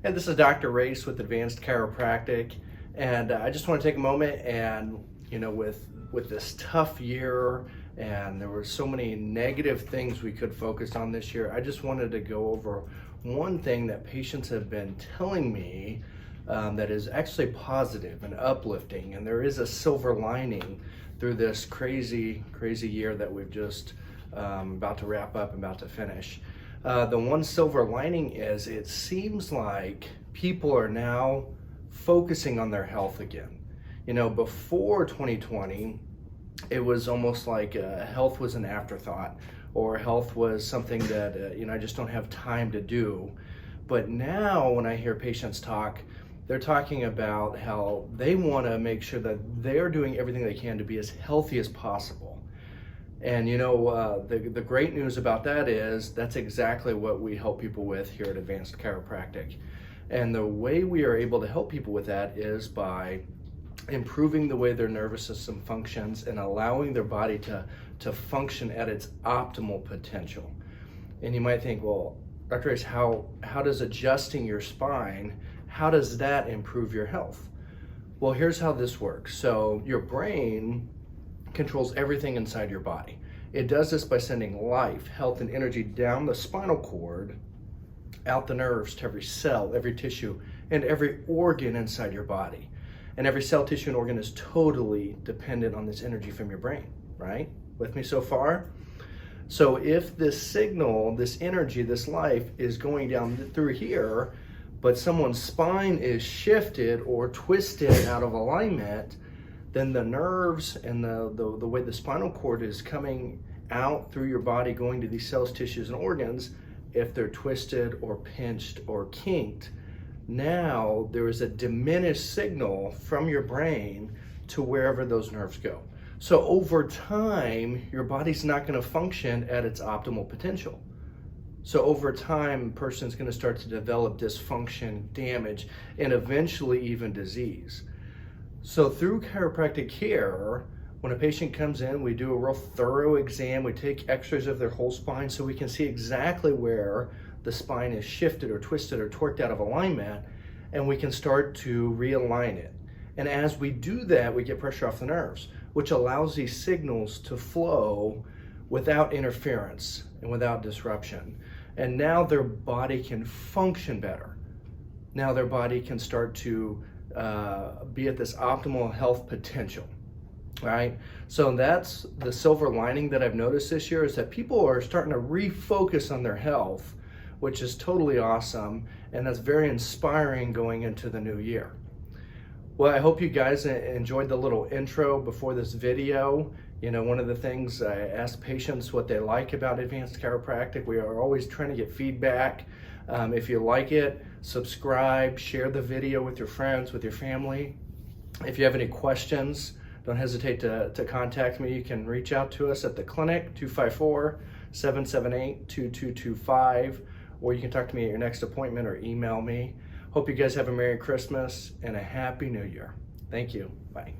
Hey, this is Dr. Raesz with Advanced Chiropractic, and I just want to take a moment and, with this tough year, and there were so many negative things we could focus on this year, I just wanted to go over one thing that patients have been telling me that is actually positive and uplifting, and there is a silver lining through this crazy year that we've just about to wrap up, about to finish. The one silver lining is it seems like people are now focusing on their health again. Before 2020, it was almost like health was an afterthought, or health was something that I just don't have time to do. But now when I hear patients talk, they're talking about how they want to make sure that they're doing everything they can to be as healthy as possible. And the great news about that is that's exactly what we help people with here at Advanced Chiropractic. And the way we are able to help people with that is by improving the way their nervous system functions and allowing their body to function at its optimal potential. And you might think, well, Dr. Raesz, how does adjusting your spine, how does that improve your health? Well, here's how this works. So your brain controls everything inside your body. It does this by sending life, health, and energy down the spinal cord, out the nerves to every cell, every tissue, and every organ inside your body. And every cell, tissue, and organ is totally dependent on this energy from your brain, right? With me so far? So if this signal, this energy, this life is going down through here, but someone's spine is shifted or twisted out of alignment, then the nerves and the way the spinal cord is coming out through your body, going to these cells, tissues, and organs, if they're twisted or pinched or kinked, now there is a diminished signal from your brain to wherever those nerves go. So over time, your body's not going to function at its optimal potential. So over time, a person's going to start to develop dysfunction, damage, and eventually even disease. So through chiropractic care, when a patient comes in, we do a real thorough exam. We take x-rays of their whole spine so we can see exactly where the spine is shifted or twisted or torqued out of alignment, and we can start to realign it. And as we do that, we get pressure off the nerves, which allows these signals to flow without interference and without disruption. And now their body can function better. Now their body can start to be at this optimal health potential, right? So that's the silver lining that I've noticed this year, is that people are starting to refocus on their health, which is totally awesome, and that's very inspiring going into the new year. Well, I hope you guys enjoyed the little intro before this video. One of the things I ask patients what they like about Advanced Chiropractic. We are always trying to get feedback. If you like it, subscribe, share the video with your friends, with your family. If you have any questions, don't hesitate to contact me. You can reach out to us at the clinic, 254-778-2225, or you can talk to me at your next appointment or email me. Hope you guys have a Merry Christmas and a Happy New Year. Thank you. Bye.